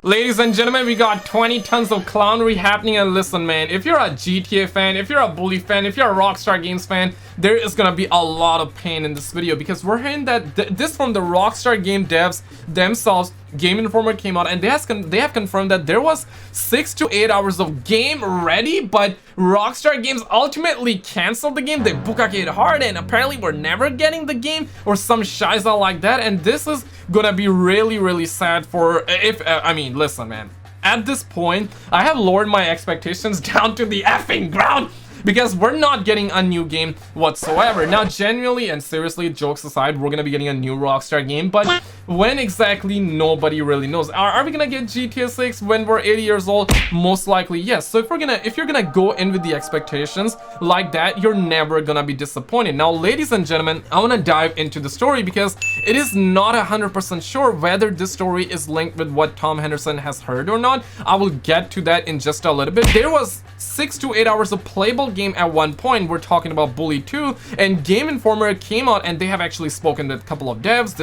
Ladies and gentlemen, we got 20 tons of clownery happening, and listen, man, if you're a GTA fan, if you're a Bully fan, if you're a Rockstar Games fan, there is gonna be a lot of pain in this video because we're hearing that this from the Rockstar Game devs themselves. Game Informer came out and they have confirmed that there was 6 to 8 hours of game ready, but Rockstar Games ultimately canceled the game. They booked it hard and apparently we're never getting the game or some shiza like that, and this is gonna be really sad for I mean, listen, man, at this point I have lowered my expectations down to the effing ground because we're not getting a new game whatsoever. Now, genuinely and seriously, jokes aside, we're gonna be getting a new Rockstar game, but when exactly, nobody really knows. Are we gonna get GTA 6 when we're 80 years old? Most likely, yes. So if you're gonna go in with the expectations like that, you're never gonna be disappointed. Now, ladies and gentlemen, I wanna dive into the story because it is not 100% sure whether this story is linked with what Tom Henderson has heard or not. I will get to that in just a little bit. There was 6 to 8 hours of playable game at one point. We're talking about Bully 2, and Game Informer came out and they have actually spoken to a couple of devs.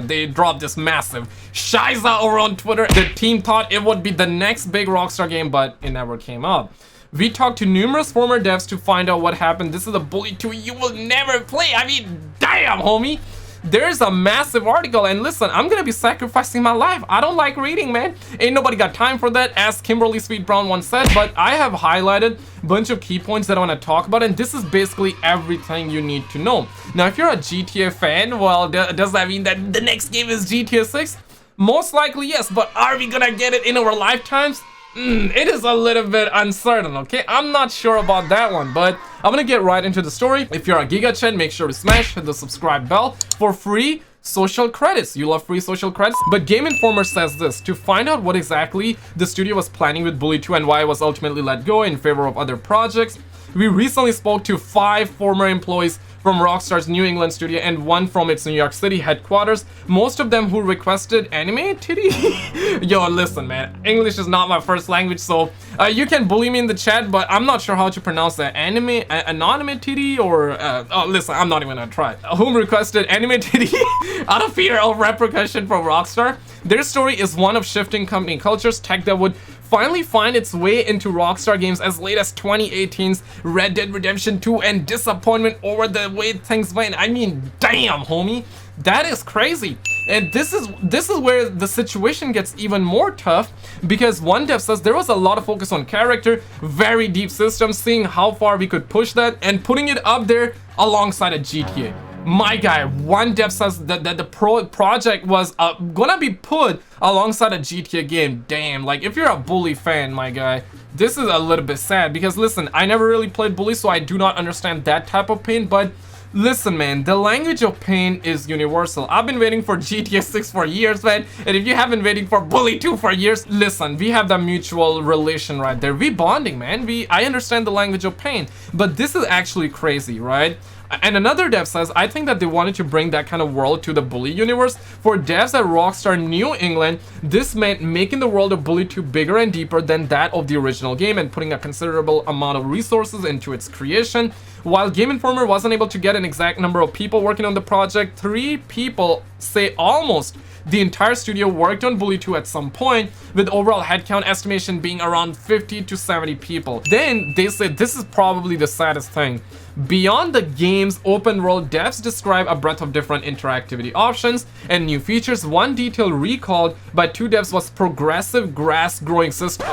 They dropped this massive shiza over on Twitter. The team thought it would be the next big Rockstar game, but it never came out. We talked to numerous former devs to find out what happened. This is a Bully 2 you will never play. I mean, damn, homie. There's a massive article, and listen, I'm gonna be sacrificing my life. I don't like reading, man. Ain't nobody got time for that, as Kimberly Sweet Brown once said, but I have highlighted a bunch of key points that I want to talk about, and this is basically everything you need to know. Now, if you're a GTA fan, well, does that mean that the next game is GTA 6? Most likely, yes, but are we gonna get it in our lifetimes? It is a little bit uncertain, okay? I'm not sure about that one, but I'm gonna get right into the story. If you're a Giga Chat, make sure to hit the subscribe bell for free social credits. You love free social credits? But Game Informer says this: to find out what exactly the studio was planning with Bully 2 and why it was ultimately let go in favor of other projects, we recently spoke to 5 former employees from Rockstar's New England studio and 1 from its New York City headquarters, most of them who requested anime titty. Yo, listen, man, English is not my first language, so you can bully me in the chat, but I'm not sure how to pronounce that. Anonymous titty, or oh, listen, I'm not even gonna try. Whom requested anime titty out of fear of repercussion from Rockstar. Their story is one of shifting company cultures, tech that would finally find its way into Rockstar Games as late as 2018's Red Dead Redemption 2, and disappointment over the way things went. I mean, damn, homie, that is crazy. And this is where the situation gets even more tough, because one dev says there was a lot of focus on character, very deep systems, seeing how far we could push that and putting it up there alongside a GTA. My guy, one dev says that the project was gonna be put alongside a GTA game. Damn, like, if you're a Bully fan, my guy, this is a little bit sad, because listen, I never really played Bully, so I do not understand that type of pain, but listen, man, the language of pain is universal. I've been waiting for GTA 6 for years, man, and if you have been waiting for Bully 2 for years, listen, we have the mutual relation right there. We bonding, man. I understand the language of pain, but this is actually crazy, right? And another dev says, I think that they wanted to bring that kind of world to the Bully universe. For devs at Rockstar New England, this meant making the world of Bully 2 bigger and deeper than that of the original game and putting a considerable amount of resources into its creation. While Game Informer wasn't able to get an exact number of people working on the project, 3 people say almost the entire studio worked on Bully 2 at some point, with overall headcount estimation being around 50 to 70 people. Then they said this is probably the saddest thing. Beyond the game's open world, devs describe a breadth of different interactivity options and new features. One detail recalled by 2 devs was progressive grass growing system.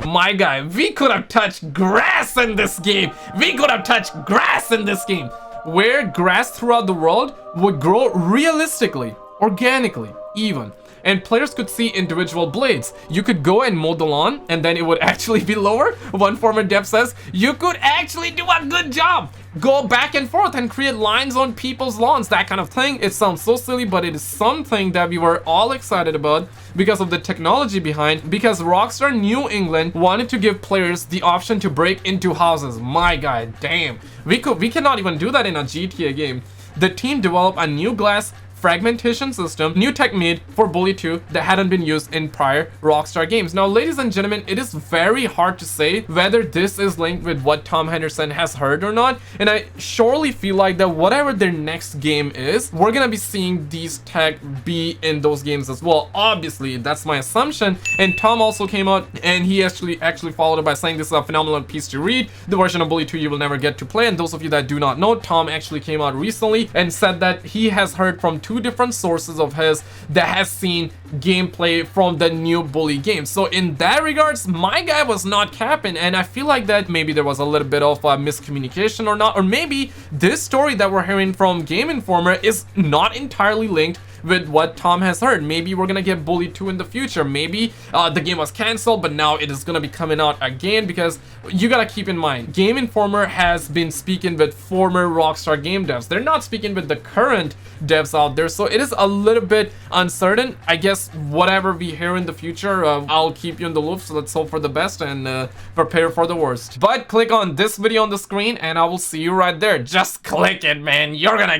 My guy, we could have touched grass in this game. We could have touched grass in this game, where grass throughout the world would grow realistically, organically even, and players could see individual blades. You could go and mow the lawn and then it would actually be lower. One former dev says you could actually do a good job, go back and forth and create lines on people's lawns, that kind of thing. It sounds so silly, but it is something that we were all excited about because of the technology behind, because Rockstar New England wanted to give players the option to break into houses. My god, damn, we cannot even do that in a GTA game. The team developed a new glass fragmentation system, new tech made for Bully 2 that hadn't been used in prior Rockstar games. Now, ladies and gentlemen, it is very hard to say whether this is linked with what Tom Henderson has heard or not, and I surely feel like that whatever their next game is, we're gonna be seeing these tech be in those games as well. Obviously, that's my assumption. And Tom also came out and he actually followed it by saying this is a phenomenal piece to read. The version of Bully 2 you will never get to play. And those of you that do not know, Tom actually came out recently and said that he has heard from 2 different sources of his that has seen gameplay from the new Bully game. So in that regards, my guy was not capping, and I feel like that maybe there was a little bit of miscommunication or not, or maybe this story that we're hearing from Game Informer is not entirely linked with what Tom has heard. Maybe we're gonna get Bully 2 in the future. Maybe the game was cancelled, but now it is gonna be coming out again, because you gotta keep in mind, Game Informer has been speaking with former Rockstar game devs. They're not speaking with the current devs out there, so it is a little bit uncertain. I guess whatever we hear in the future, I'll keep you in the loop, so let's hope for the best and prepare for the worst. But click on this video on the screen and I will see you right there. Just click it, man. You're gonna